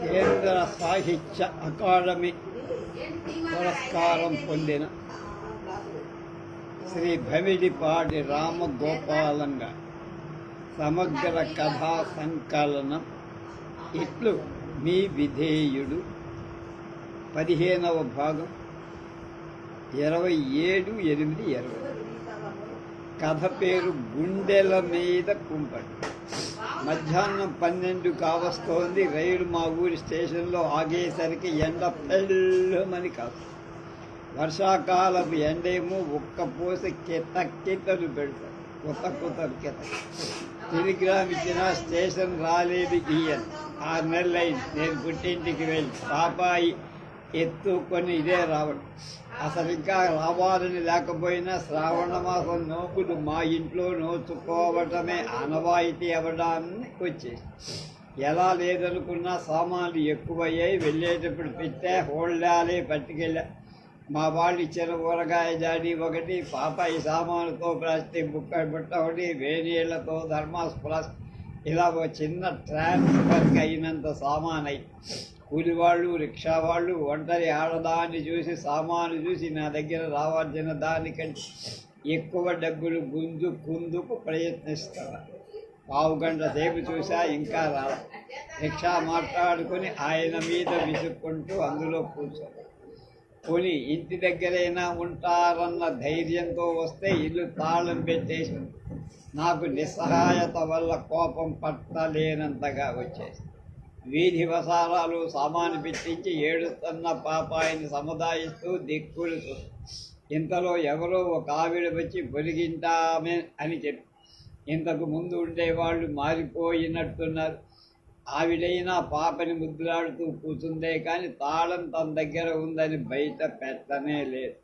కేంద్ర సాహిత్య అకాడమీ పురస్కారం పొందిన శ్రీ భమిడిపాటి రామగోపాలంగా సమగ్ర కథా సంకలనం ఇట్లు మీ విధేయుడు 15వ భాగం 27/8/20. కథ పేరు గుండెల మీద కుంపటి. మధ్యాహ్నం 12 కావస్తోంది. రైలు మా ఊరి స్టేషన్లో ఆగేసరికి ఎండ పెళ్ళమని కాదు. వర్షాకాలపు ఎండేమో ఒక్క పోస కితలు పెడతారు, కొత్త కిత. టెలిగ్రామ్ ఇచ్చిన స్టేషన్ రాలేదు. ఈయన 6 నెలలైంది నేను పుట్టింటికి వెళ్ళి. పాపాయి ఎత్తుకొని ఇదే రావడం. అసలు ఇంకా రావాలని లేకపోయినా శ్రావణ మాసం నోములు మా ఇంట్లో నోచుకోవటమే ఆనవాయితీ అవ్వడాన్ని వచ్చేసి ఎలా లేదనుకున్నా సామాన్లు ఎక్కువయ్యాయి. వెళ్ళేటప్పుడు పెట్టే హోళ్ళాలే పట్టుకెళ్ళా. మా వాళ్ళు ఇచ్చిన ఊరగాయ జాడి ఒకటి, పాపాయి సామానుతో ప్లాస్టిక్ బుట్ట ఒకటి, వేడిళ్లతో ధర్మాస్ ప్లాస్టిక్, ఇలా ఒక చిన్న ట్రాన్స్ఫర్కి అయినంత సామాన్ అయి. కూలివాళ్ళు, రిక్షా వాళ్ళు, ఒంటరి ఆడదాన్ని చూసి సామాను చూసి నా దగ్గర రావాల్సిన దానికంటే ఎక్కువ డబ్బులు గుంజుకుందుకు ప్రయత్నిస్తారు. 1/2 గంట సేపు చూసా, ఇంకా రాల. రిక్షా మాట్లాడుకొని ఆయన మీద విసుక్కుంటూ అందులో కూర్చోరు. కొని ఇంటి దగ్గరైనా ఉంటారన్న ధైర్యంతో వస్తే ఇల్లు తాళం పెట్టేసి నాకు నిస్సహాయత వల్ల కోపం పట్టలేనంతగా వచ్చేసి వీధి వసారాలు సామాను పెట్టించి ఏడుస్తున్న పాపాయిని సముదాయిస్తూ దిక్కులు చూస్తూ ఇంతలో ఎవరో ఒక ఆవిడ వచ్చి పొరిగింటామే అని చెప్పి ఇంతకు ముందు ఉండేవాళ్ళు మారిపోయినట్టున్నారు. ఆవిడైనా పాపని ముద్దులాడుతూ కూర్చుందే కానీ తాళం తన దగ్గర ఉందని బయట పెట్టనే లేదు.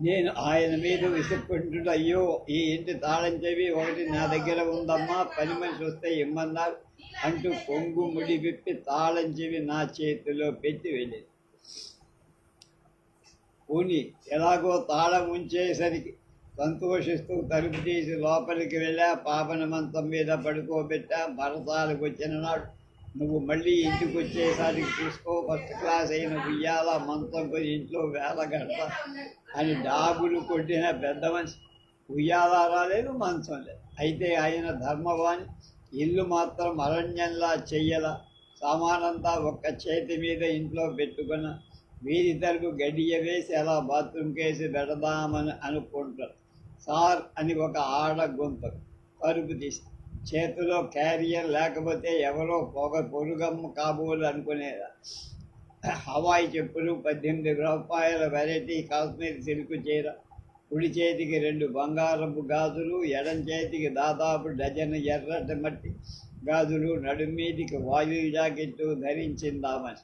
నేను ఆయన మీద విసుక్కుంటుంటే, అయ్యో ఈ ఇంటి తాళం చెవి ఒకటి నా దగ్గర ఉందమ్మా, పని మనిషి వస్తే ఇమ్మన్నారు అంటూ కొంగు ముడి విప్పి తాళం చెవి నా చేతిలో పెట్టి వెళ్ళేది. పోనీ ఎలాగో తాళం ఉంచేసరికి సంతోషిస్తూ తలుపు తీసి లోపలికి వెళ్ళా. పాపని మంచం మీద పడుకోబెట్టా. బరసాలకు వచ్చిన నాడు నువ్వు మళ్ళీ ఇంటికి వచ్చేసరికి చూసుకో, ఫస్ట్ క్లాస్ అయిన ఉయ్యాల మంచం కొని ఇంట్లో వేలగడత అని డాబులు కొట్టిన పెద్ద మనిషి. ఉయ్యాల రాలేదు, మంచం లేదు. అయితే ఆయన ధర్మవాణి. ఇల్లు మాత్రం అరణ్యంలా చెయ్యల. సామానంతా ఒక్క చేతి మీద ఇంట్లో పెట్టుకున్న. వీధి తలుపు గడియ వేసి అలా బాత్రూమ్ కేసి పెడదామని అనుకుంటారు. సార్ అని ఒక ఆడ గొంతు తలుపు తీసి చేతిలో క్యారియర్, లేకపోతే ఎవరో పొరుగమ్మ కాబోలు అనుకునేదా. హవాయి చెప్పులు, 18 రూపాయల వెరైటీ కాశ్మీర్ సిల్క్ చీర, కుడి చేతికి 2 బంగారపు గాజులు, ఎడం చేతికి దాదాపు డజన్ ఎర్రటి మట్టి గాజులు, నడుమీదికి వాయు జాకెట్టు ధరించిందామని.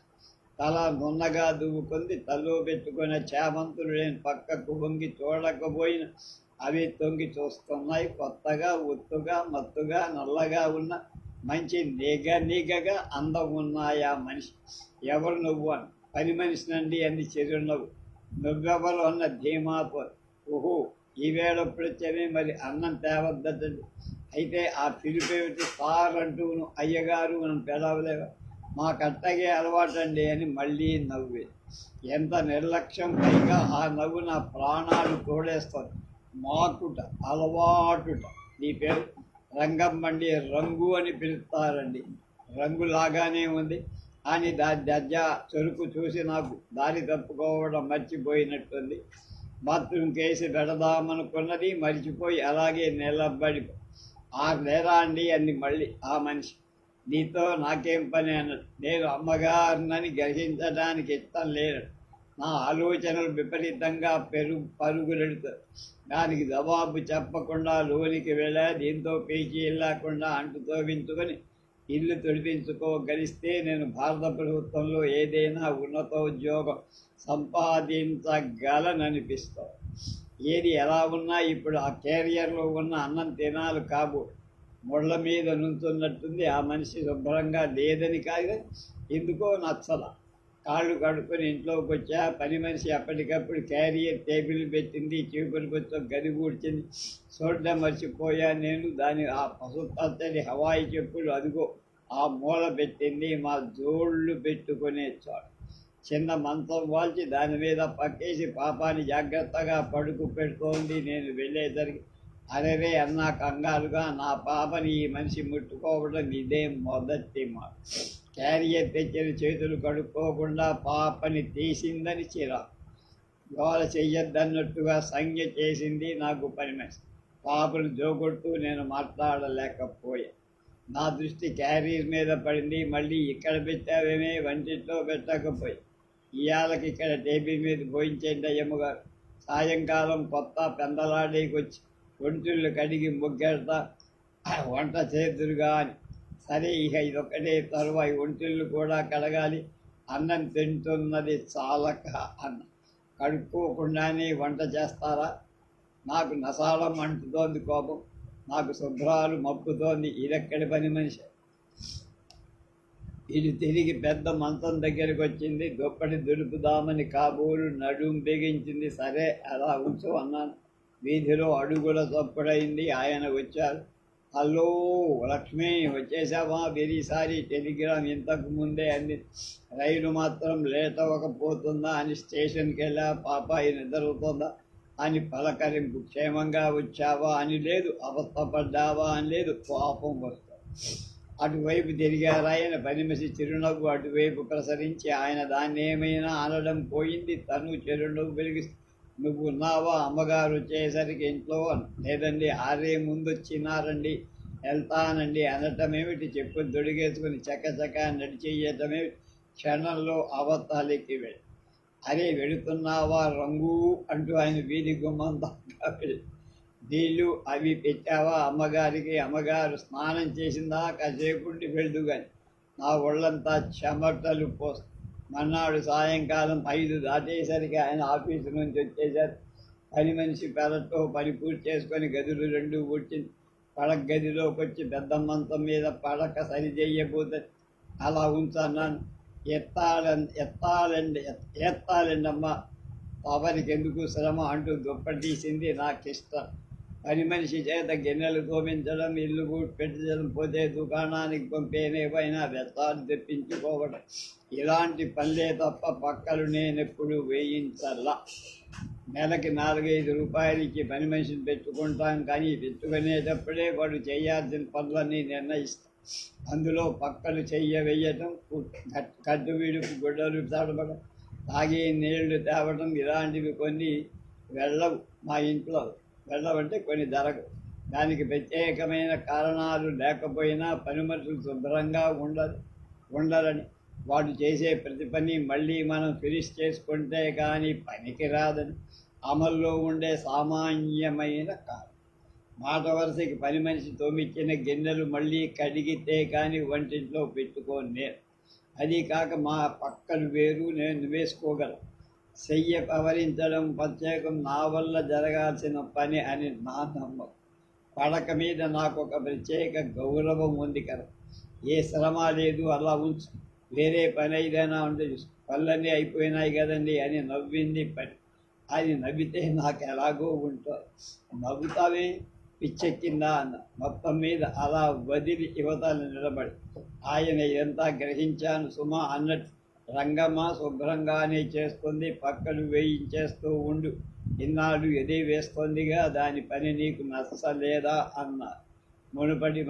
తల నున్నగా దువ్వుకుంది. తల్లో పెట్టుకున్న చేమంతులు నేను పక్కకు వంగి చూడకపోయిన అవి తొంగి చూస్తున్నాయి. కొత్తగా, ఒత్తుగా, మత్తుగా, నల్లగా ఉన్న మంచి నిగగా అందం ఉన్నాయా మనిషి. ఎవరు నువ్వు అని. పని మనిషినండి అని చిరునవ్వు. నువ్వెవరు అన్న ధీమాతో, ఓహో ఈవేళప్పుడు వచ్చేవి, మరి అన్నం తేవద్దండి. అయితే ఆ పిలిపేమిటి సార్ అంటూను అయ్యగారు మనం పిలవలేవా, మాకట్టగే అలవాటండి అని మళ్ళీ నవ్వే. ఎంత నిర్లక్ష్యం. పైగా ఆ నవ్వు నా ప్రాణాలు తోడేస్తుంది. మాకుట, అలవాటుట. నీ పేరు రంగమ్మండి, రంగు అని పిలుస్తారండి. రంగులాగానే ఉంది అని దర్జా చెరుకు చూసి నాకు దారి తప్పుకోవడం మర్చిపోయినట్టుంది. బాత్రూమ్ కేసి పెడదామనుకున్నది మర్చిపోయి అలాగే నిలబడి. 6 నెలలా అండి అంది మళ్ళీ ఆ మనిషి. నీతో నాకేం పని అన్నట్టు. నేను అమ్మగారినని గ్రహించడానికి ఇష్టం లేదు. నా ఆలోచనలు విపరీతంగా పరుగులెడుతాయి. దానికి జవాబు చెప్పకుండా లోనికి వెళ్ళా. దీంతో పేచీ వెళ్ళకుండా అంటు తోవించుకొని ఇల్లు తొడిపించుకోగలిస్తే నేను భారత ప్రభుత్వంలో ఏదైనా ఉన్నతోద్యోగం సంపాదించగలననిపిస్తాను. ఏది ఎలా ఉన్నా ఇప్పుడు ఆ క్యారియర్లో ఉన్న అన్నం తినాలి కాబో. ముళ్ళ మీద నుంచున్నట్టుంది. ఆ మనిషి శుభ్రంగా లేదని కాదు, ఎందుకో నచ్చల. కాళ్ళు కడుక్కొని ఇంట్లోకి వచ్చా. పని మనిషి అప్పటికప్పుడు క్యారియర్ టేబుల్ పెట్టింది. చీపులు కొంచెం గది కూర్చింది. చూడడం మర్చిపోయా నేను. దాని ఆ పసుపచ్చని హవాయి చెప్పులు అదిగో ఆ మూల పెట్టింది మా జోళ్ళు పెట్టుకునే చోట. చిన్న మంచం వాల్చి దాని మీద పక్కేసి పాపాన్ని జాగ్రత్తగా పడుకు పెడుతోంది. నేను వెళ్ళేసరికి అరెరే అన్నా కంగారుగా, నా పాపని ఈ మనిషి ముట్టుకోవడం ఇదే మొదటి మాట. క్యారియర్ తెచ్చిన చేతులు కడుక్కోకుండా పాపని తీసిందని చిరాకు. గోల చెయ్యొద్దన్నట్టుగా సంజ్ఞ చేసింది నాకు పని మనిషి. పాపను జోకొడుతూ నేను మాట్లాడలేకపోయా. నా దృష్టి క్యారియర్ మీద పడింది. మళ్ళీ ఇక్కడ పెట్టావేమే, వంటింట్లో పెట్టకపోయి ఇవాళకి ఇక్కడ టేబుల్ మీద భోయించేండి అయ్యమ్మగారు. సాయంకాలం కొత్త పెందలాడేకొచ్చి ఒంటిళ్ళు కడిగి ముగ్గెడతా వంట చేదురుగా అని. సరే ఇక ఇదొక్కటే తరువాయి ఒంటిళ్ళు కూడా కడగాలి. అన్నం తింటున్నది చాలక అన్న. కడుక్కోకుండానే వంట చేస్తారా? నాకు నసాలం అంటుతోంది కోపం. నాకు శుభ్రాలు మప్పుతోంది. ఇదెక్కడి పని మనిషి? ఇది తిరిగి పెద్ద మంచం దగ్గరికి వచ్చింది. దుప్పటి దులుపుదామని కాబోలు నడుం బిగించింది. సరే అలా ఉంచు అన్నాను. వీధిలో అడుగుల చప్పుడైంది. ఆయన వచ్చారు. హలో లక్ష్మి, వచ్చేసావా? వెరీ సారీ, టెలిగ్రామ్ ఇంతకు ముందే అంది. రైలు మాత్రం లేట్ అవ్వకపోతుందా అని స్టేషన్కి వెళ్ళా. పాపాయి నిద్రవుతుందా అని పలకరింపు. క్షేమంగా వచ్చావా అని లేదు. అవస్థపడ్డావా అని లేదు. కోపం వస్తుంది. అటువైపు తిరిగారు ఆయన. పనిమసి చిరునవ్వు అటువైపు ప్రసరించి ఆయన దాన్ని ఏమైనా అనడం పోయింది. తను చిరునవ్వు వెలిగిస్తూ, నువ్వు ఉన్నావా? అమ్మగారు వచ్చేసరికి ఇంట్లో. లేదండి, ఆరే ముందు వచ్చినారండి. వెళ్తానండి అనటమేమిటి? చెప్పు దొడిగేసుకుని చకచక నడిచేయటమేమిటి? క్షణంలో అవతలికి వెళ్ళి, అరే వెళుతున్నావా రంగు అంటూ ఆయన వీధి గుమ్మం దాకా వెళ్ళి, నీళ్ళు అవి పెట్టావా అమ్మగారికి? అమ్మగారు స్నానం చేసిందా? కాసేపుండి వెళ్దు కానీ నా ఒళ్ళంతా చెమటలు పోస్తుంది. మన్నాడు సాయంకాలం 5 దాటేసరికి ఆయన ఆఫీసు నుంచి వచ్చేసారు. పని మనిషి పెరట్లో పని పూర్తి చేసుకొని గదులు 2 కూర్చుని పడక గదిలోకి వచ్చి పెద్ద మంచం మీద పడక సరిచేయబోతుంది. అలా ఉంచన్నాను. ఎత్తాలండి అమ్మ, తవరికి ఎందుకు శ్రమ అంటూ దుప్పటీసింది. నాకు ఇష్టం. పని మనిషి చేత గిన్నెలు తోమించడం, ఇల్లు పెట్టడం, పోతే దుకాణానికి పంపేనేవైనా వ్యర్థాలు తెప్పించుకోవడం, ఇలాంటి పనులే తప్ప పక్కలు నేనెప్పుడు వేయించల్లా. నెలకి 4-5 రూపాయలు ఇచ్చి పని మనిషిని పెట్టుకుంటాం, కానీ పెట్టుకునేటప్పుడే వాడు చేయాల్సిన పనులన్నీ నిర్ణయిస్తాం. అందులో పక్కలు వేయటం, కట్టు విడుపు గుడ్డలు తడపడం, తాగే నీళ్లు తేవడం, ఇలాంటివి కొన్ని వెళ్ళవు. మా ఇంట్లో వెళ్ళవంటే కొన్ని జరగవు. దానికి ప్రత్యేకమైన కారణాలు లేకపోయినా పని మనుషులు శుభ్రంగా ఉండరని, వాడు చేసే ప్రతి పని మళ్ళీ మనం ఫినిష్ చేసుకుంటే కానీ పనికి రాదని అమల్లో ఉండే సామాన్యమైన కారణం. మాట వరుసకి పని మనిషి తోమిచ్చిన గిన్నెలు మళ్ళీ కడిగితే కానీ వంటింట్లో పెట్టుకోను. అది కాక మా పక్కలు వేరు, నేను వేసుకోగలను. చెయ్య పవరించడం ప్రత్యేకం నా వల్ల జరగాల్సిన పని అని నా నమ్మకం. పడక మీద నాకు ఒక ప్రత్యేక గౌరవం ఉంది కదా. ఏ శ్రమ లేదు, అలా ఉంచు. వేరే పని ఏదైనా ఉంటే పనులన్నీ అయిపోయినాయి కదండి అని నవ్వింది పని. అది నవ్వితే నాకు ఎలాగో ఉంటుంది. నవ్వుతావే, పిచ్చెక్కిందా అన్న. మొత్తం మీద అలా వదిలి యువతలు నిలబడి ఆయన ఇదంతా గ్రహించాను సుమా అన్నట్టు, రంగమ్మ శుభ్రంగానే చేస్తుంది, పక్కలు వేయించేస్తూ ఉండు. ఇన్నాళ్ళు ఎదే వేస్తుందిగా, దాని పని నీకు నచ్చలేదా అన్నారు. మునుపటి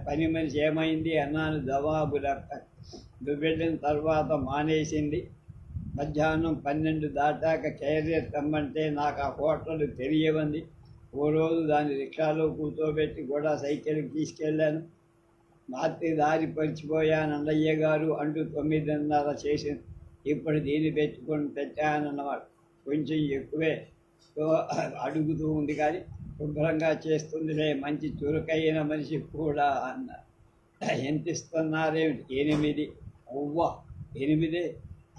పని మనిషి ఏమైంది అన్నాను. జవాబు లెక్క. నువ్వు వెళ్ళిన తర్వాత మానేసింది. మధ్యాహ్నం 12 దాటాక క్యారియర్ తెమ్మంటే నాకు ఆ హోటల్ తెలియవంది. ఓ రోజు దాన్ని రిక్షాలో కూర్చోబెట్టి కూడా సైకిల్కి తీసుకెళ్ళాను. రాత్రి దారి పరిచిపోయాను అన్నయ్య గారు అంటూ 9:30 చేసింది. ఇప్పుడు దీన్ని పెట్టుకొని పెట్టానన్నమాట. కొంచెం ఎక్కువే అడుగుతూ ఉంది కానీ శుభ్రంగా చేస్తుందిలే, మంచి చురుకైన మనిషి కూడా అన్నారు. ఎంత ఇస్తున్నారేమిటి? 8. అవ్వా 8?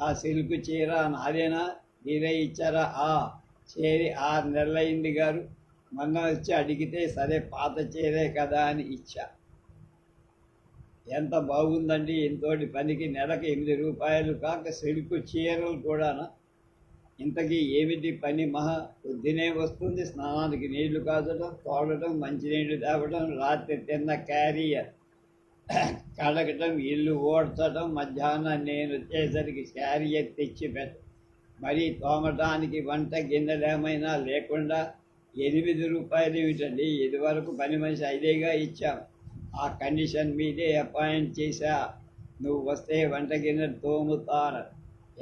ఆ సిల్క్ చీర నాదేనా? మీరే ఇచ్చారా? చేరి 6 నెలలైంది గారు. మొన్న వచ్చి అడిగితే సరే పాత చీరే కదా అని ఇచ్చా. ఎంత బాగుందండి, ఇంతోటి పనికి నెలకు 8 రూపాయలు కాక సిల్క్ చీరలు కూడానా? ఇంతకీ ఏమిటి పని? మహా పొద్దునే వస్తుంది, స్నానానికి నీళ్లు కాచడం, తోడటం, మంచినీళ్లు తేవడం, రాత్రి తిన్న క్యారియర్ కడగటం, ఇల్లు ఓడ్చడం, మధ్యాహ్నం నేను వచ్చేసరికి శారీ తెచ్చి మరీ తోమటానికి వంట గిన్నెలు ఏమైనా లేకుండా 8 రూపాయలు ఏమిటండి? ఇదివరకు పని మనిషి 5గా ఇచ్చాం. ఆ కండిషన్ మీదే అపాయింట్ చేశా. నువ్వు వస్తే వంట గిన్నెలు తోముతాను.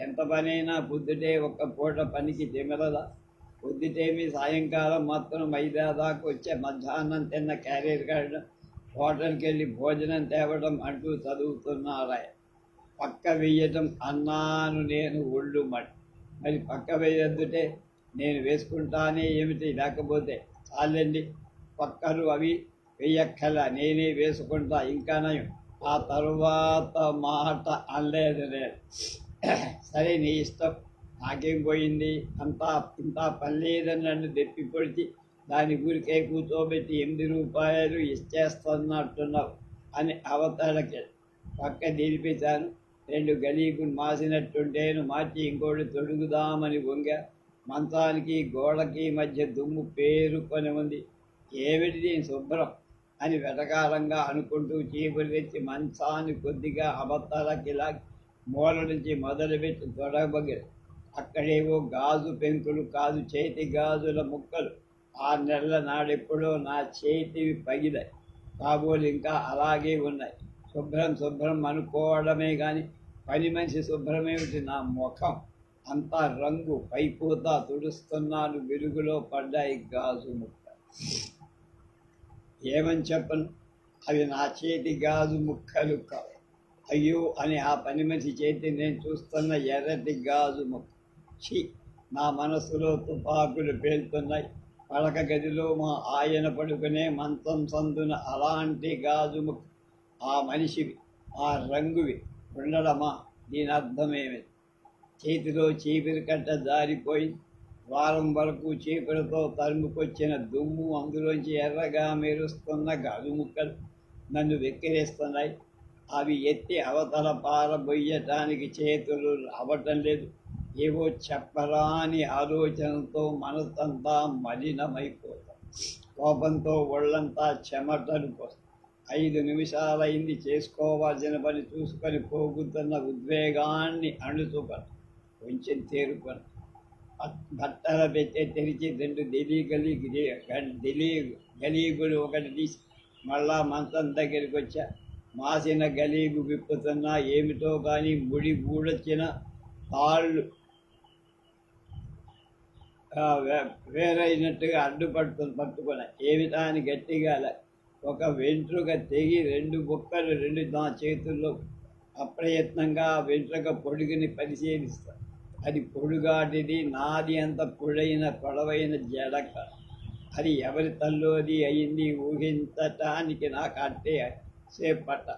ఎంత పనైనా పొద్దుటే ఒక్క పూట పనికి తిమరదా? పొద్దుటేమి సాయంకాలం మాత్రం 5 దాకా వచ్చే మధ్యాహ్నం తిన్న క్యారియర్ కాడడం, హోటల్కి వెళ్ళి భోజనం తేవడం అంటూ చదువుతున్నారా? పక్క వెయ్యటం అన్నాను నేను ఒళ్ళు మరి పక్క వేయొద్దుటే నేను వేసుకుంటానే ఏమిటి? లేకపోతే చాలండి, పక్కలు అవి వెయ్యక్కల నేనే వేసుకుంటా. ఇంకా నయం ఆ తరువాత మాట అనలేదు నేను. సరే నీ ఇష్టం, నాకేం పోయింది? అంతా ఇంత పని లేదని నన్ను దెప్పి పొడిచి దాని ఊరికే కూర్చోబెట్టి 8 రూపాయలు ఇచ్చేస్తున్నట్టున్నావు అని అవతలకి పక్క నిలిపించాను. 2 గలీకులు మాసినట్టుంటేను మార్చి ఇంకోటి తొడుగుదామని వంగా. మంచానికి గోడకి మధ్య దుమ్ము పేరుకొని ఉంది. ఏమిటి దీని శుభ్రం అని వెటకారంగా అనుకుంటూ చీపురు తెచ్చి మంచాన్ని కొద్దిగా అవతలకిలా మూల నుంచి మొదలుపెట్టి తొడగబగిరి. అక్కడేవో గాజు పెంకులు కాదు, చేతి గాజుల ముక్కలు. 6 నెలల నాడెప్పుడో నా చేతివి పగిలాయి. కాబోలు ఇంకా అలాగే ఉన్నాయి. శుభ్రం అనుకోవడమే కానీ పని మనిషి శుభ్రమేమిటి? నా ముఖం అంతా రంగు పైపూత తుడుస్తున్నాను. వెలుగులో పడ్డాయి గాజు ముక్క. ఏమని చెప్పను? అవి నా చేతి గాజు ముక్కలు కావు. అయ్యో అని ఆ పని మనిషి చేతి నేను చూస్తున్న ఎర్రటి గాజు ముక్క. ఛీ, నా మనసులో తుపాకులు పేలుతున్నాయి. పడక గదిలో మా ఆయన పడుకునే మంచం సందున అలాంటి గాజు ముక్క ఆ మనిషివి, ఆ రంగువి ఉండడమా? దీని అర్థమేమి? చేతిలో చీపిరి కట్ట జారిపోయి వారం వరకు చీపులతో తరుముకొచ్చిన దుమ్ము, అందులోంచి ఎర్రగా మెరుస్తున్న గాజు ముక్కలు నన్ను వెక్కిరేస్తున్నాయి. అవి ఎత్తి అవతల పారబొయ్యటానికి చేతులు రావటం లేదు. ఏవో చెప్పరాని ఆలోచనతో మనసంతా మలినమైపోతాం. కోపంతో ఒళ్ళంతా చెమటలు పోస్తాం. 5 నిమిషాలైంది. చేసుకోవాల్సిన పని చూసుకొని పోగుతున్న ఉద్వేగాన్ని అణుచుకొని కొంచెం తేరుకొని బట్టల పెట్టే తెరిచి 2 గలీగులు ఒకటి తీసి మళ్ళా మంచం దగ్గరికి వచ్చా. మాసిన గలీగు విప్పుతున్నా ఏమిటో కానీ ముడి గూడొచ్చిన తాళ్ళు వేరైనట్టుగా పట్టుకున్నా. ఏమిటా అని గట్టిగా ఒక వెంట్రుక తెగి 2 బుక్కలు 2 నా చేతుల్లో. అప్రయత్నంగా వెంట్రుక పొడుగుని పరిశీలిస్తా. అది పొడుగాటిది, నాది అంత పొడవైన జడక. అది ఎవరి తల్లోది అయింది ఊహించటానికి నాకు అట్టే సేపట్ట.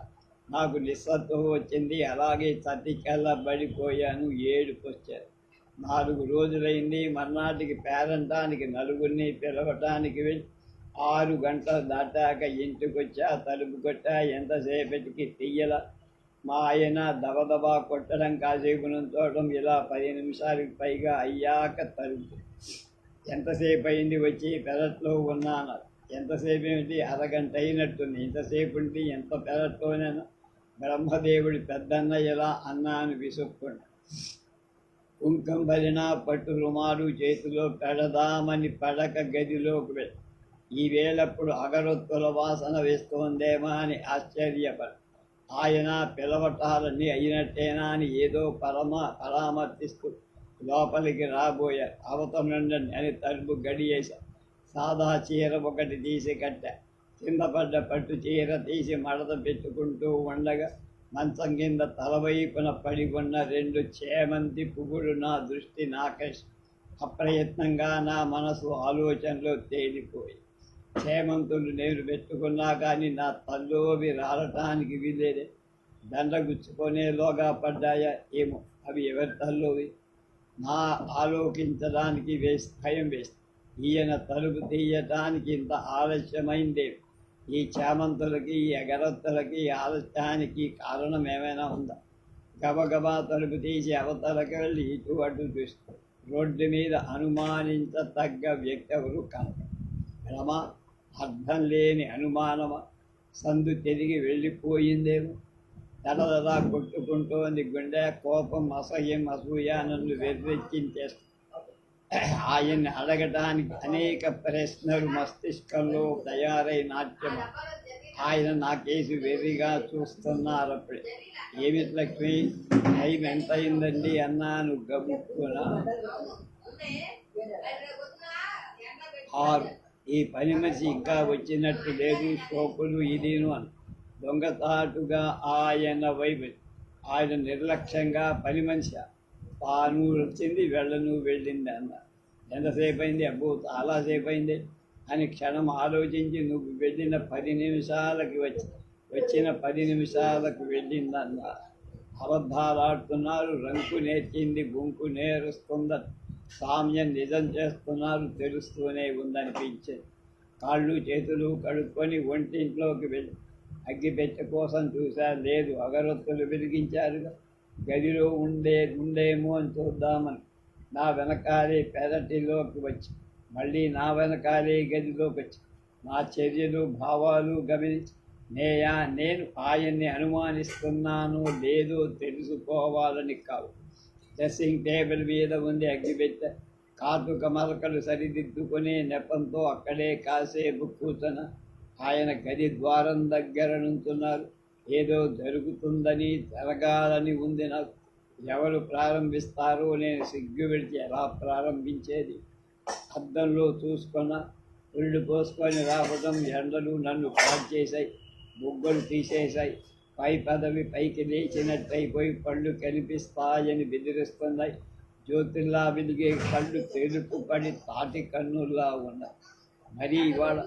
నాకు నిస్సత్వం వచ్చింది. అలాగే చతికెళ్ళబడిపోయాను. ఏడుపొచ్చారు. 4 రోజులైంది. మర్నాటికి పేరంటానికి నలుగురిని పిలవటానికి వెళ్ళి 6 గంటలు దాటాక ఇంటికొచ్చా. తలుపు కొట్టా. ఎంతసేపటికి తీయల. మా ఆయన దబదబా కొట్టడం, కాసేపు నుంచోవడం, ఇలా 10 నిమిషాలకు పైగా అయ్యాక తలుపు. ఎంతసేపు అయింది వచ్చి? పెరట్లో ఉన్నాను. ఎంతసేపు ఏమిటి? అరగంట అయినట్టుంది. ఇంతసేపు ఉండి ఎంత పెరట్లోనైనా బ్రహ్మదేవుడి పెద్దన్న ఇలా అన్నాను విసుక్కుండా. కుంకం భరిన పట్టు రుమాలు చేతిలో పెడదామని పడక గదిలోకి వెళ్ళి ఈ వేళప్పుడు అగరొత్తుల వాసన వేస్తోందేమా అని ఆశ్చర్యపడి ఆయన పిలవటాలన్నీ అయినట్టేనా అని ఏదో పరామర్శిస్తూ లోపలికి రాబోయారు. అవతలండి అని తలుపు గడియేశా. సాదా చీర ఒకటి తీసి కట్టా. కింద పడ్డ పట్టు చీర తీసి మడత పెట్టుకుంటూ ఉండగా మంచం కింద తలవైపున పడి ఉన్న 2 చేమంతి పువ్వులు నా దృష్టి నాకేసి అప్రయత్నంగా నా మనసు ఆలోచనలో తేలిపోయి. చేమంతులు నేను పెట్టుకున్నా కానీ నా తల్లోవి రాలటానికి వీలేదే. దండగుచ్చుకొనేలోగా పడ్డాయా ఏమో. అవి ఎవరి తల్లోవి? నా ఆలోకించడానికి భయం వేస్తుంది. ఈయన తలుపు తీయటానికి ఇంత ఆలస్యమైందేమి? ఈ చేమంతులకి, ఈ అగరత్తులకి, ఈ ఆలస్యానికి కారణం ఏమైనా ఉందా? గబగబా తలుపు తీసి అవతలకి వెళ్ళి ఇటు అటు చూస్తూ రోడ్డు మీద అనుమానించతగ్గ వ్యక్తి ఎవరు కనపడ. రమా, అర్థం లేని అనుమానమా? సందు తిరిగి వెళ్ళిపోయిందేమో. తడదలా కొట్టుకుంటోంది గుండె. కోపం, అసహ్యం, అసూయ నన్ను వెర్రెక్కించేస్తుంది. ఆయన్ని అడగటానికి అనేక ప్రశ్నలు మస్తిష్కంలో తయారై నాట్యం. ఆయన నాకేసి వెర్రిగా చూస్తున్నారప్పుడే. ఏమి లక్ష్మి, టైం ఎంత అయిందండి అన్నాను గబుక్కున. 6. ఈ పని మనిషి ఇంకా వచ్చినట్టు లేదు. షోకులు ఇదిను అని దొంగతాటుగా ఆయన వైపు. ఆయన నిర్లక్ష్యంగా పని మనిషి తాను వచ్చింది వెళ్ళను వెళ్ళింది అన్న. ఎంతసేపు అయింది? అబ్బో చాలాసేపు అయింది అని క్షణం ఆలోచించి, నువ్వు వెళ్ళిన 10 నిమిషాలకి వచ్చిన 10 నిమిషాలకు వెళ్ళిందన్న. అబద్ధాలాడుతున్నారు. రంకు నేర్చింది బొంకు నేరుస్తుందని సామ్యం నిజం చేస్తున్నారు. తెలుస్తూనే ఉందనిపించేది. కాళ్ళు చేతులు కడుక్కొని వంటింట్లోకి వెళ్ళి అగ్గిపెట్టె కోసం చూశారు. లేదు. అగరొత్తులు వెలిగించారుగా. గదిలో ఉండేమో అని చూద్దామని నా వెనకాలే పెరటిలోకి వచ్చి మళ్ళీ నా వెనకాలే గదిలోకి వచ్చి నా చర్యలు భావాలు గమనించి నేను ఆయన్ని అనుమానిస్తున్నానో లేదో తెలుసుకోవాలని కాదు. డ్రెస్సింగ్ టేబుల్ మీద ఉంది అగ్గిపెట్టె. కాటుక మరకలు సరిదిద్దుకునే నెపంతో అక్కడే కాసేపు కూర్చొన ఆయన గది ద్వారం దగ్గర నుంచున్నారు. ఏదో జరుగుతుందని, జరగాలని ఉంది నాకు. ఎవరు ప్రారంభిస్తారో నేను సిగ్గు విడిచి ఎలా ప్రారంభించేది? అద్దంలో చూసుకున్న ఒళ్ళు పోసుకొని రావడం. ఎండలు నన్ను కాల్చేశాయి, బొగ్గలు తీసేశాయి. పై పదవి పైకి లేచినట్టయిపోయి పళ్ళు కనిపిస్తాయని బెదిరిస్తున్నాయి. జ్యోతిల్లా వెలిగే కళ్ళు తెలుపు పడి తాటి కన్నుల్లా ఉన్నాయి. మరీ ఇవాళ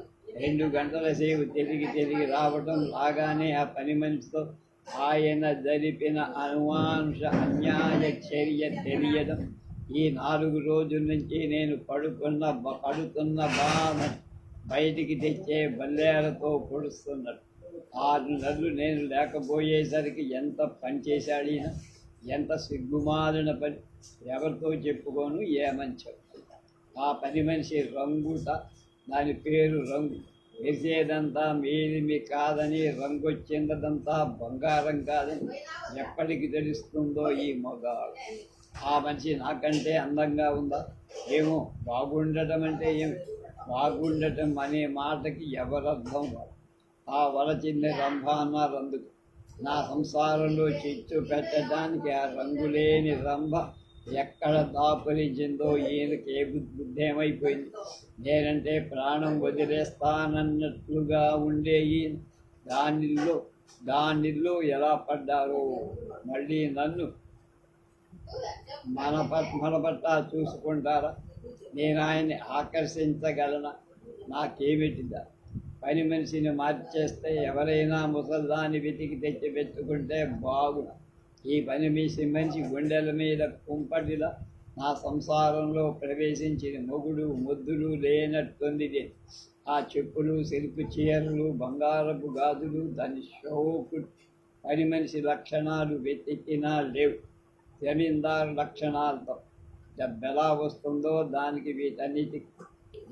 2 గంటల సేపు తిరిగి రావడం. రాగానే ఆ పని మనిషితో ఆయన జరిపిన అనుమానుష అన్యాయ చర్య తెలియడం. ఈ 4 రోజుల నుంచి నేను పడుతున్న బాధ బయటికి తెచ్చే బల్లేలతో పొడుస్తున్నట్టు. 6 నెలలు నేను లేకపోయేసరికి ఎంత పనిచేశాడు ఈయన. ఎంత సిగ్గుమాలిన పని. ఎవరితో చెప్పుకోను, ఏమని చెప్పు. ఆ పని మనిషి రంగుట. దాని పేరు రంగు. మెరిసేదంతా మేలిమి కాదని, రంగొచ్చిందంతా బంగారం కాదని ఎప్పటికి తెలుస్తుందో ఈ మగాడు. ఆ మనిషి నాకంటే అందంగా ఉందా? ఏమో. బాగుండటం అంటే ఏమి? బాగుండటం అనే మాటకి ఎవరర్థం కాదు. ఆ వలచిన్ని రంభ అన్నారు అందుకు. నా సంసారంలో చిచ్చు పెట్టడానికి ఆ రంగులేని రంభ ఎక్కడ దాపురించిందో ఈయనకి ఏ బుద్ధేమైపోయింది. నేనంటే ప్రాణం వదిలేస్తానన్నట్లుగా ఉండే ఈయన దానిలో ఎలా పడ్డారో. మళ్ళీ నన్ను మన పట్ల చూసుకుంటారా? నేను ఆయన్ని ఆకర్షించగలనా? నాకేమిటిదా? పని మనిషిని మార్చేస్తే ఎవరైనా ముసల్దాన్ని వెతికి తెచ్చి పెట్టుకుంటే బాగుండు. ఈ పని మనిషి గుండెల మీద కుంపటిలా నా సంసారంలో ప్రవేశించిన మొగుడు ముద్దులు లేనట్టుంది. ఆ చెప్పులు, సిల్కు చీరలు, బంగారపు గాజులు, దాని షోకు. పని మనిషి లక్షణాలు వెతికినా లేవు. జమీందారు లక్షణాలతో డబ్బు ఎలా వస్తుందో దానికి వీటన్నిటికి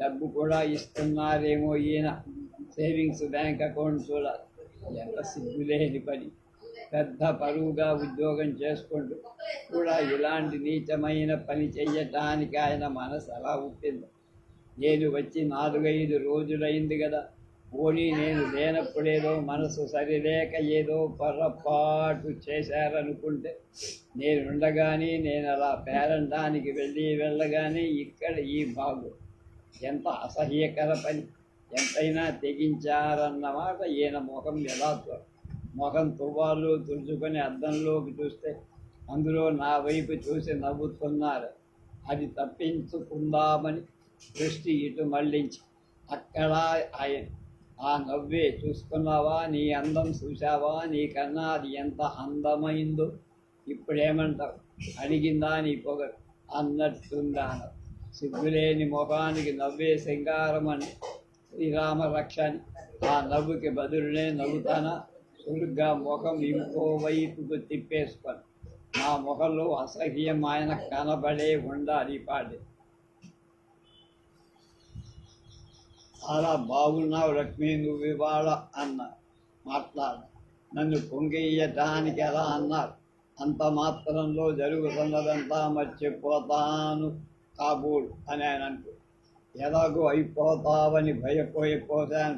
డబ్బు కూడా ఇస్తున్నారేమో ఈయన. సేవింగ్స్ బ్యాంక్ అకౌంట్ చూడాలి. ఎంత సిగ్గులేని పని. పెద్ద పరువుగా ఉద్యోగం చేసుకుంటూ కూడా ఇలాంటి నీచమైన పని చెయ్యటానికి ఆయన మనసు ఎలా ఉట్టిందో. నేను వచ్చి 4-5 రోజులైంది కదా. పోనీ నేను లేనప్పుడేదో మనసు సరిలేక ఏదో పొరపాటు చేశారనుకుంటే, నేనుండగానే నేను అలా పేరంటానికి వెళ్ళగానే ఇక్కడ ఈ బాగు. ఎంత అసహ్యకర పని. ఎంతైనా తెగించారన్నమాట. ఈయన ముఖం తువ్వాలు తుడుచుకొని అద్దంలోకి చూస్తే అందులో నా వైపు చూసి నవ్వుతున్నారు. అది తప్పించుకుందామని దృష్టి ఇటు మళ్ళించి అక్కడ ఆయన. ఆ నవ్వే. చూసుకున్నావా? నీ అందం చూసావా? నీకన్నా అది ఎంత అందమైందో. ఇప్పుడేమంటావు? అడిగిందా నీ పొగరు అన్నట్టుందా? సిగ్గులేని ముఖానికి నవ్వే సింగారం అని శ్రీరామ రక్షని. ఆ నవ్వుకి బదులునే నవ్వుతానా? సులుగ్గా ముఖం ఇంకోవైపుకు తిప్పేసుకొని నా ముఖంలో అసహ్యం ఆయన కనబడే ఉండాలి. పాడే. చాలా బాగున్నావు లక్ష్మి నువ్వు ఇవాళ అన్న. మాట్లాడు, నన్ను పొంగియటానికి ఎలా అన్నారు? అంత మాత్రంలో జరుగుతున్నదంతా మర్చిపోతాను కాబోలు అని ఆయన అంటూ, ఎలాగో అయిపోతావని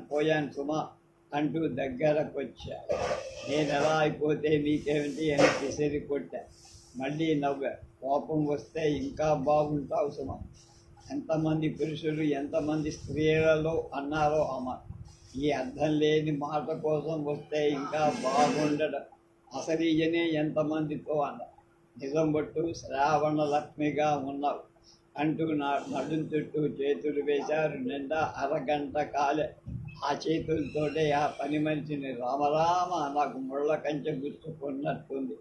పోయాను సుమా అంటూ దగ్గరకొచ్చాడు. నేను ఎలా అయిపోతే నీకేమిటి అని విసిరి కొట్టా. మళ్ళీ నవ్వా. కోపం వస్తే ఇంకా బాగుంటావు సుమా. ఎంతమంది పురుషులు ఎంతమంది స్త్రీలలో అన్నారో అమ్మ. ఈ అర్థం లేని మాట కోసం వస్తే ఇంకా బాగుండడం. అసలు ఈయనే ఎంతమందితో అన్నారు. నిజం బట్టు శ్రావణ లక్ష్మిగా ఉన్నావు అంటూ నడుం చుట్టూ చేతులు వేశారు. నిండా అరగంట కాలే. ఆ చేతులతోటే ఆ పని మనిషిని రామరామ నాకు ముళ్ళ కంచె గుర్తుకున్నట్టుంది.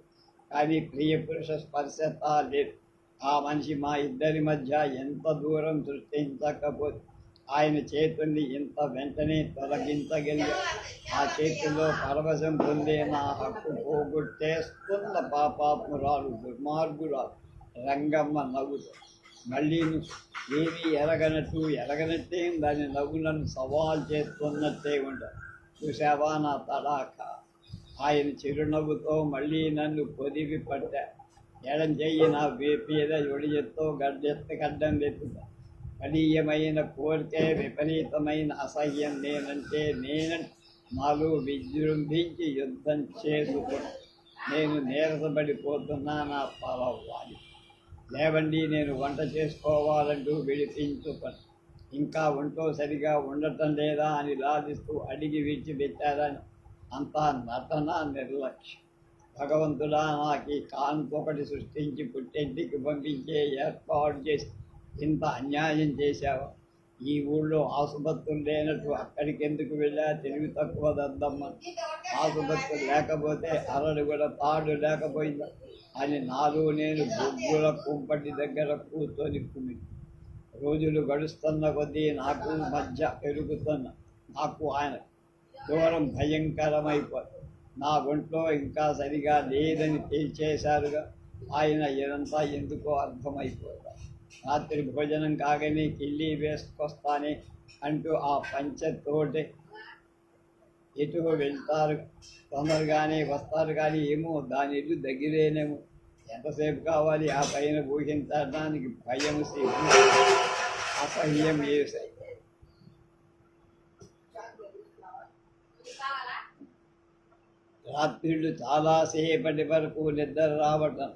కానీ ప్రియ పురుష స్పర్శత లేదు. ఆ మనిషి మా ఇద్దరి మధ్య ఎంత దూరం సృష్టించకపోతే ఆయన చేతుల్ని ఇంత వెంటనే తొలగించగలిగా. ఆ చేతుల్లో పరవశం పొందే నా హక్కు పోగొట్టేస్తున్న పాపాత్మురాలు, దుర్మార్గురాలు రంగమ్మ నవ్వుతో. మళ్ళీ ఏమీ ఎరగనట్టే దాని నవ్వులను సవాల్ చేస్తున్నట్టే ఉంటారు. చూసావా నా తడాక? ఆయన చిరునవ్వుతో మళ్ళీ నన్ను పొదివి పట్టా. ఎడం చెయ్యి నా వేపీద ఒడియెత్తో గడ్డం వెతుతా. కనీయమైన కోరికే విపరీతమైన అసహ్యం నేనంటే నాలో విజృంభించి యుద్ధం చేసుకుని నేను నీరసపడిపోతున్నా. నా పలవాలి లేవండి, నేను వంట చేసుకోవాలంటూ విడిపించుకొని ఇంకా ఒంట్లో సరిగా ఉండటం లేదా అని లాదిస్తూ అడిగి విడిచిపెట్టారని అంతా నటన, నిర్లక్ష్యం. భగవంతుడా, నాకు ఈ కాన్పొకటి సృష్టించి పుట్టింటికి పంపించే ఏర్పాటు చేసి ఇంత అన్యాయం చేశావా? ఈ ఊళ్ళో ఆసుపత్రులు లేనట్టు అక్కడికి ఎందుకు వెళ్ళా? తెలివి తక్కువ దద్దమ్మ. ఆసుపత్రులు లేకపోతే అరడుగుల తాడు లేకపోయిందా అని నాలో నేను బొగ్గుల కుంపటి దగ్గర కూర్చొని కుమి. రోజులు గడుస్తున్న కొద్దీ నాకు మధ్య పెరుగుతున్న నాకు ఆయన దూరం భయంకరమైపోతుంది. నా ఒంట్లో ఇంకా సరిగా లేదని తేల్చేశారుగా. ఆయన ఇదంతా ఎందుకో అర్థమైపోతారు. రాత్రి భోజనం కాగానే కిళ్ళి వేసుకొస్తానే అంటూ ఆ పంచతోటి ఎటు వెళ్తారు, తొందరగానే వస్తారు. కానీ ఏమో దాని ఇల్లు దగ్గరేనేమో. ఎంతసేపు కావాలి ఆ పైన ఊహించడానికి? భయం, సిగ్గు, అసహ్యం వేసాయి. రాత్రిళ్ళు చాలాసేపటి వరకు నిద్ర రావటం,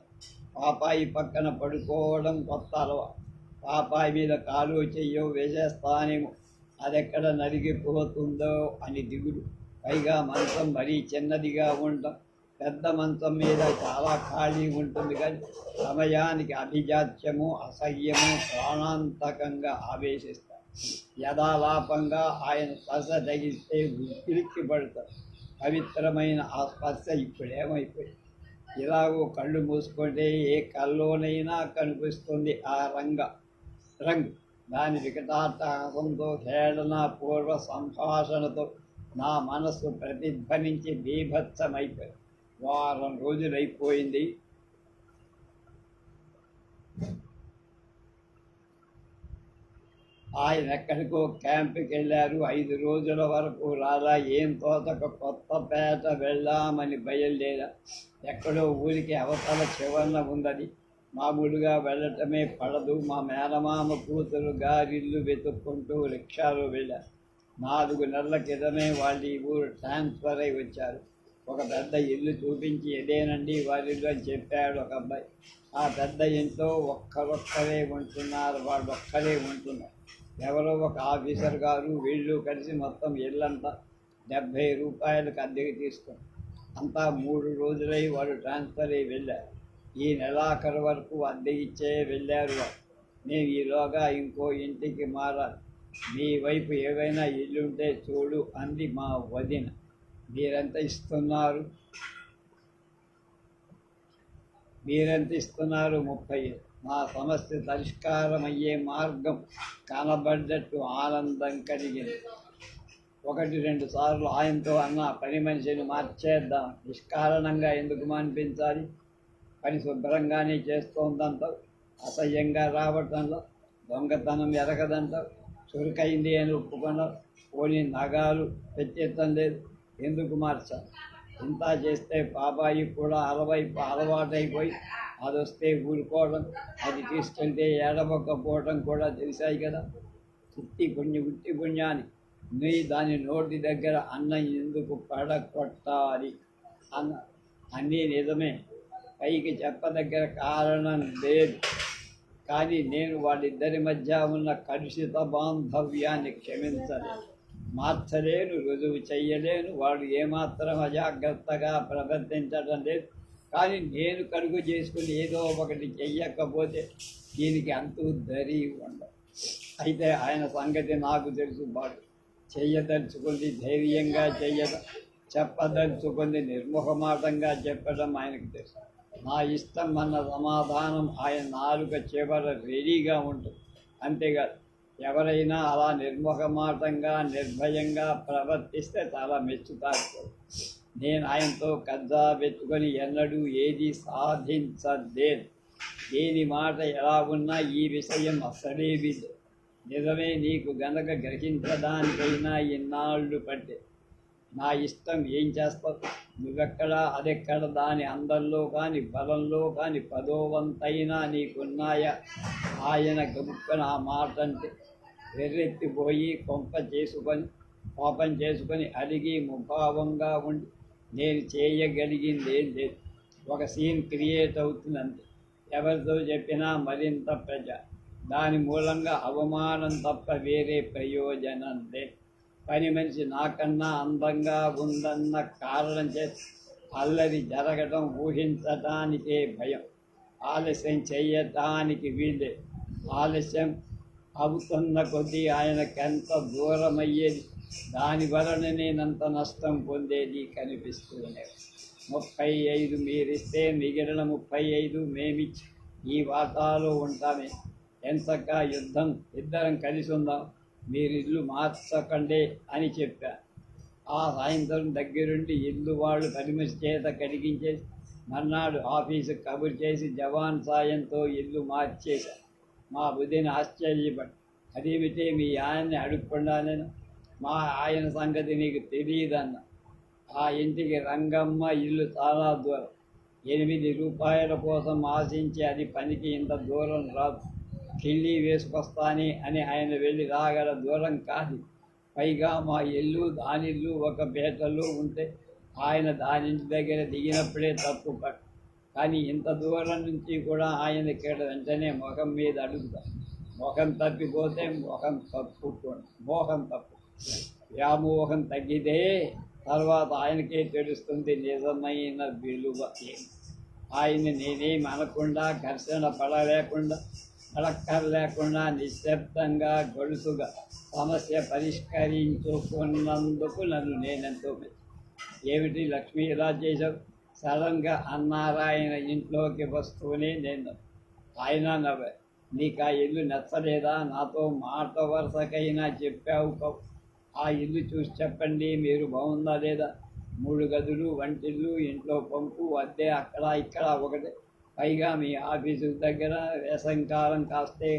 పాపాయి పక్కన పడుకోవడం కొత్త అలవాటు. పాపాయి మీద కాలు చెయ్యో వేసేస్తానేమో, అదెక్కడ నలిగిపోతుందో అని దిగులు. పైగా మంచం మరీ చిన్నదిగా ఉండటం. పెద్ద మంచం మీద చాలా ఖాళీ ఉంటుంది, కానీ సమయానికి అభిజాత్యము, అసహ్యము ప్రాణాంతకంగా ఆవేశిస్తారు. యథాలాపంగా ఆయన స్పర్శ తగిలిస్తే ఉక్కిరికి పడతారు. పవిత్రమైన ఆ స్పర్శ ఇప్పుడేమైపోయింది? ఇలాగో కళ్ళు మూసుకుంటే ఏ కల్లోనైనా కనిపిస్తుంది ఆ రంగు. దాని వికటాట్టహాసంతో, హేళన పూర్వ సంభాషణతో నా మనస్సు ప్రతిధ్వనించి బీభత్సమైపోయింది. వారం రోజులైపోయింది. ఆయన ఎక్కడికో క్యాంపుకి వెళ్ళారు. 5 రోజుల వరకు రాలా. ఏం తోచక కొత్తపేట వెళ్దామని బయలుదేరా. ఎక్కడో ఊరికి అవతల చివరన ఉందని. మామూలుగా వెళ్ళటమే పడదు. మా మేనమామ కూతురు గారిల్లు వెతుక్కుంటూ రిక్షాలో వెళ్ళారు. 4 నెలల క్రితమే వాళ్ళు ఈ ఊరు ట్రాన్స్ఫర్ అయి వచ్చారు. ఒక పెద్ద ఇల్లు చూపించి ఇదేనండి వారిల్లు అని చెప్పాడు ఒక అబ్బాయి. ఆ పెద్ద ఇంట్లో ఒక్కరొక్కరే ఉంటున్నారు. వాళ్ళొక్కరే ఉంటున్నారు. ఎవరో ఒక ఆఫీసర్ గారు వీళ్ళు కలిసి మొత్తం ఇల్లంతా 70 రూపాయలకు అద్దెకి తీసుకుని అంతా 3 రోజులై వాళ్ళు ట్రాన్స్ఫర్ అయ్యి వెళ్ళారు. ఈ నెలాఖరు వరకు అద్దె ఇచ్చే వెళ్ళారు వారు. నేను ఈలోగా ఇంకో ఇంటికి మారాలి. మీ వైపు ఏవైనా ఇల్లుంటే చూడు అంది మా వదిన. మీరెంత ఇస్తున్నారు? 30. మా సమస్య పరిష్కారమయ్యే మార్గం కనబడ్డట్టు ఆనందం కలిగింది. 1-2 సార్లు ఆయనతో అన్న, పని మనిషిని మార్చేద్దాం. నిష్కారణంగా ఎందుకు మానిపించాలి? పని శుభ్రంగానే చేస్తోందంటావు. అసహ్యంగా రావటంలో దొంగతనం ఎరగదంటావు. చురుకైంది అని ఒప్పుకున్నావు. పోనీ నగాలు తెచ్చేస్తాం లేదు. ఎందుకు మార్చాలి? ఇంత చేస్తే బాబాయి కూడా అలవాటైపోయి అది వస్తే ఊరుకోవడం, అది తీసుకెళ్తే ఏడవకపోవడం కూడా తెలిసాయి కదా. ఉట్టి పుణ్యాన్ని నీ దాని నోటి దగ్గర అన్నం ఎందుకు పడగొట్టాలి అన్న అన్నీ నిజమే, పైకి చెప్పదగ్గర కారణం లేదు. కానీ నేను వాళ్ళిద్దరి మధ్య ఉన్న కలుషిత బాంధవ్యాన్ని క్షమించలేను, మార్చలేను, రుజువు చెయ్యలేను. వాడు ఏమాత్రం అజాగ్రత్తగా ప్రవర్తించడం లేదు. కానీ నేను కలుగు చేసుకుని ఏదో ఒకటి చెయ్యకపోతే దీనికి అంతూ దరి ఉండదు. అయితే ఆయన సంగతి నాకు తెలుసు. వాడు చెయ్యదలుచుకుంది ధైర్యంగా చెయ్యడం, చెప్పదలుచుకుంది నిర్ముఖమాటంగా చెప్పడం ఆయనకు తెలుసు. నా ఇష్టం అన్న సమాధానం ఆయన నాలుక చివర రెడీగా ఉంటుంది. అంతేకాదు, ఎవరైనా అలా నిర్ముఖమాటంగా నిర్భయంగా ప్రవర్తిస్తే చాలా మెచ్చుతారు. నేను ఆయనతో కజ్జా పెట్టుకొని ఎన్నడూ ఏది సాధించలేదు. దేని మాట ఎలా ఉన్నా ఈ విషయం అసలే నిజమే. నీకు గనక గ్రహించడానికైనా ఇన్నాళ్ళు పట్టే. నా ఇష్టం ఏం చేస్తావు? నువ్వెక్కడ అదెక్కడ? దాని అందంలో కానీ బలంలో కానీ పదోవంతైనా నీకున్నాయా? ఆయన గబుక్కన ఆ మాట అంటే వెర్రెత్తిపోయి కోపం చేసుకొని అడిగి ముభావంగా ఉండి నేను చేయగలిగింది ఏం లేదు. ఒక సీన్ క్రియేట్ అవుతుందంతే. ఎవరితో చెప్పినా మరింత దాని మూలంగా అవమానం తప్ప వేరే ప్రయోజనం లేదు. పని మనిషి నాకన్నా అందంగా ఉందన్న కారణం చేసి అల్లరి జరగడం ఊహించటానికే భయం. ఆలస్యం చేయటానికి వీలే. ఆలస్యం అవుతున్న కొద్దీ ఆయనకెంత దూరమయ్యేది, దాని వలన నేనంత నష్టం పొందేది కనిపిస్తూనే. 35 మీరిస్తే మిగిలిన 35 మేమిచ్చి ఈ వాటాలో ఉంటామే. ఎంతగా ఇద్దరం కలిసి ఉందాం, మీరు ఇల్లు మార్చకండి అని చెప్పాను. ఆ సాయంత్రం దగ్గరుండి ఇల్లు వాళ్ళు పరిమితి చేత కడిగించేసి మర్నాడు ఆఫీసు కబురు చేసి జవాన్ సాయంతో ఇల్లు మార్చేశాను. మా బుద్ధిని ఆశ్చర్యపడి, అదేమిటే మీ ఆయన్ని అడుక్కుండా నేను? మా ఆయన సంగతి నీకు తెలియదన్న. ఆ ఇంటికి రంగమ్మ ఇల్లు చాలా దూరం. 8 రూపాయల కోసం ఆశించి అది పనికి ఇంత దూరం రాదు. కిళ్ళి వేసుకొస్తాని అని ఆయన వెళ్ళి రాగల దూరం కాదు. పైగా మా ఇల్లు దానిల్లు ఒక పేటలో ఉంటే ఆయన దానింటి దగ్గర దిగినప్పుడే తప్పు పట్టు. కానీ ఇంత దూరం నుంచి కూడా ఆయన ఇక్కడ వెంటనే ముఖం మీద అడుగుతాం. ముఖం తప్పిపోతే మోహం తప్పు. వ్యామోహం తగ్గితే తర్వాత ఆయనకే తెలుస్తుంది నిజమైన విలువ ఏమి. ఆయన్ని నేనేం అనకుండా, ఘర్షణ పడక్కర్లేకుండా నిశ్శబ్దంగా గొలుసుగా సమస్య పరిష్కరించుకున్నందుకు నన్ను నేనెంతో ఏమిటి లక్ష్మి ఇలా చేశావు? సడన్గా అన్నారాయణ ఇంట్లోకి వస్తూనే నేను. ఆయన నవ్వారు. నీకు ఆ ఇల్లు నచ్చలేదా? నాతో మాట వరుసకైనా చెప్పావు కవు. ఆ ఇల్లు చూసి చెప్పండి, మీరు బాగుందా లేదా? 3 గదులు, వంటిల్లు, ఇంట్లో పంపు, అద్దె అక్కడ ఇక్కడ ఒకటే. పైగా మీ ఆఫీసు దగ్గర వేసంకాలం కాస్తే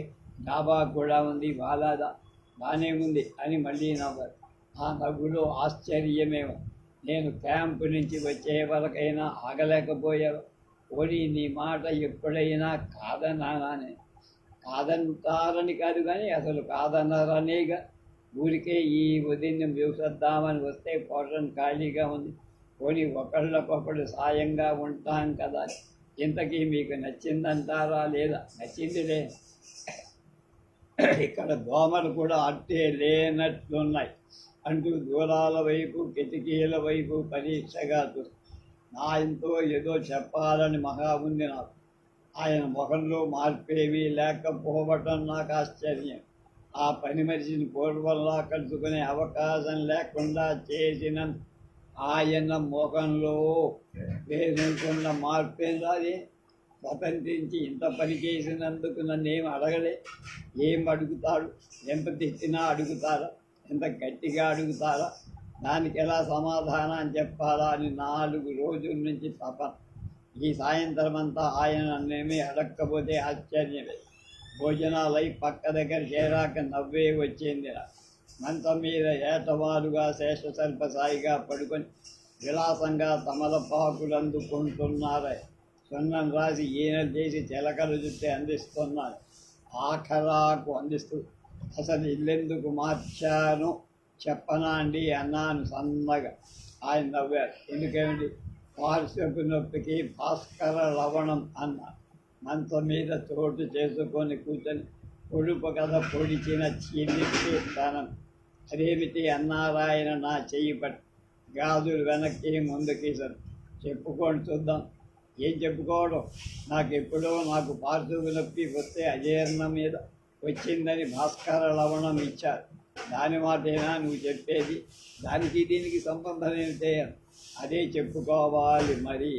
డాబా కూడా ఉంది. బాగానే ఉంది అని మళ్ళీ నవ్వారు. ఆ నవ్వులో ఆశ్చర్యమేమో. నేను క్యాంపు నుంచి వచ్చే వరకైనా ఆగలేకపోయావు. పోనీ నీ మాట ఎప్పుడైనా కాదంటారని కాదు, కానీ అసలు కాదన్నారనేగా. ఊరికే ఈ ఉదయం చూసేద్దామని వస్తే పోర్షన్ ఖాళీగా ఉంది. పోనీ ఒకళ్ళకొకళ్ళు సాయంగా ఉంటాం కదా. ఇంతకీ మీకు నచ్చిందంటారా లేదా? నచ్చిందిలే. ఇక్కడ దోమలు కూడా అట్టే లేనట్లున్నాయి అంటూ దూరాల వైపు, కిటికీల వైపు పరీక్షగా చూసి ఆయనతో ఏదో చెప్పాలని మహా ఉంది నాకు. ఆయన ముఖంలో మార్పేమీ లేకపోవటం నాకు ఆశ్చర్యం. ఆ పని మనిషిని పూర్వంలా కలుసుకునే అవకాశం లేకుండా చేసిన ఆయన ముఖంలో వేసుకున్న మార్పేం రాది. స్వతంత్రించి ఇంత పని చేసినందుకు నన్ను ఏం అడగలే. ఏం అడుగుతాడు? ఎంత తిట్టినా అడుగుతారా? ఎంత గట్టిగా అడుగుతారా? దానికి ఎలా సమాధానం చెప్పాలా అని 4 రోజుల నుంచి తపన. ఈ సాయంత్రం అంతా ఆయన నన్నేమీ అడగకపోతే ఆశ్చర్యమే. భోజనాలై పక్క దగ్గర చేరాక నవ్వే వచ్చింది. మంచం మీద ఏటవాలుగా శేషసర్పసాయిగా పడుకొని విలాసంగా తమలపాకులు అందుకుంటున్నారు. సున్నం రాసి ఈనెలు చేసి చిలకలు చుట్టి అందిస్తున్నారు. ఆఖరాకు అందిస్తూ అసలు ఇల్లెందుకు మార్చాను చెప్పనా అండి అన్నాను సన్నగా. ఆయన నవ్వారు. ఎందుకేమిటి? పార్శ్వపు నొప్పికి భాస్కర లవణం అన్నారు. మంచం మీద చోటు చేసుకొని కూర్చొని పొడుపు కథ పొడిచిన చిలిపి తనం. అదేమిటి అన్నారాయన నా చెయ్యి పట్టి. గాజులు వెనక్కి ముందుకి సార్. చెప్పుకోండి చూద్దాం. ఏం చెప్పుకోవడం? నాకు పార్శ్వపు నొప్పి వస్తే అజీర్ణం మీద వచ్చిందని భాస్కర లవణం ఇచ్చారు. దాని మాటేనా నువ్వు చెప్పేది? దానికి దీనికి సంబంధం ఏమిటే? అదే చెప్పుకోవాలి మరి.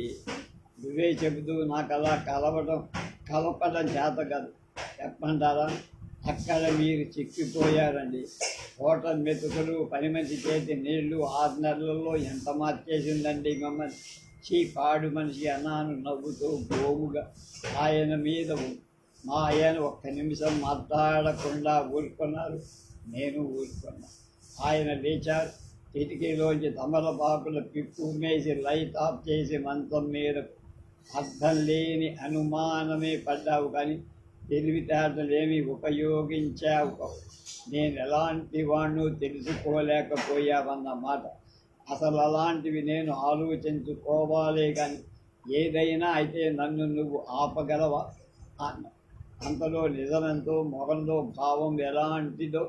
నువ్వే చెబుతూ నాకు అలా కలపడం చేత కాదు. చెప్పంటారా? అక్కడ మీరు చిక్కిపోయారండి. హోటల్ మెతుకులు, పని మనిషి చేతి నీళ్లు 6 నెలల్లో ఎంత మార్చేసిందండి మమ్మల్ని. పాడు మనిషి అన్నాను నవ్వుతూ గోముగా. మా ఆయన ఒక్క నిమిషం మాట్లాడకుండా ఊరుకున్నారు. నేను ఊరుకున్నా. ఆయన లేచారు. కిటికీలోంచి తమలపాకుల పిప్పు మేసి లైట్ ఆఫ్ చేసి మంచం మీద అర్థం లేని అనుమానమే పడ్డావు, కానీ తెలివితేటలేమి ఉపయోగించావు. నేను ఎలాంటి వాణ్ణో తెలుసుకోలేకపోయావన్నమాట. అసలు అలాంటివి నేను ఆలోచించుకోవాలే కానీ ఏదైనా అయితే నన్ను నువ్వు ఆపగలవా అన్న. అంతలో నిజమెంతో, మొహంలో భావం ఎలాంటిదో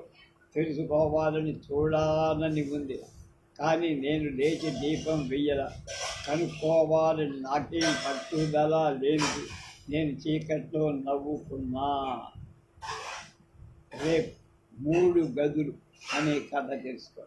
తెలుసుకోవాలని చూడాలని ఉంది. కానీ నేను లేచి దీపం వెయ్యలా. కనుక్కోవాలని నాకేం పట్టుదల లేదు. నేను చీకట్లో నవ్వుకున్నా. రేపు 3 గదులు అనే కథ తెలుసుకో.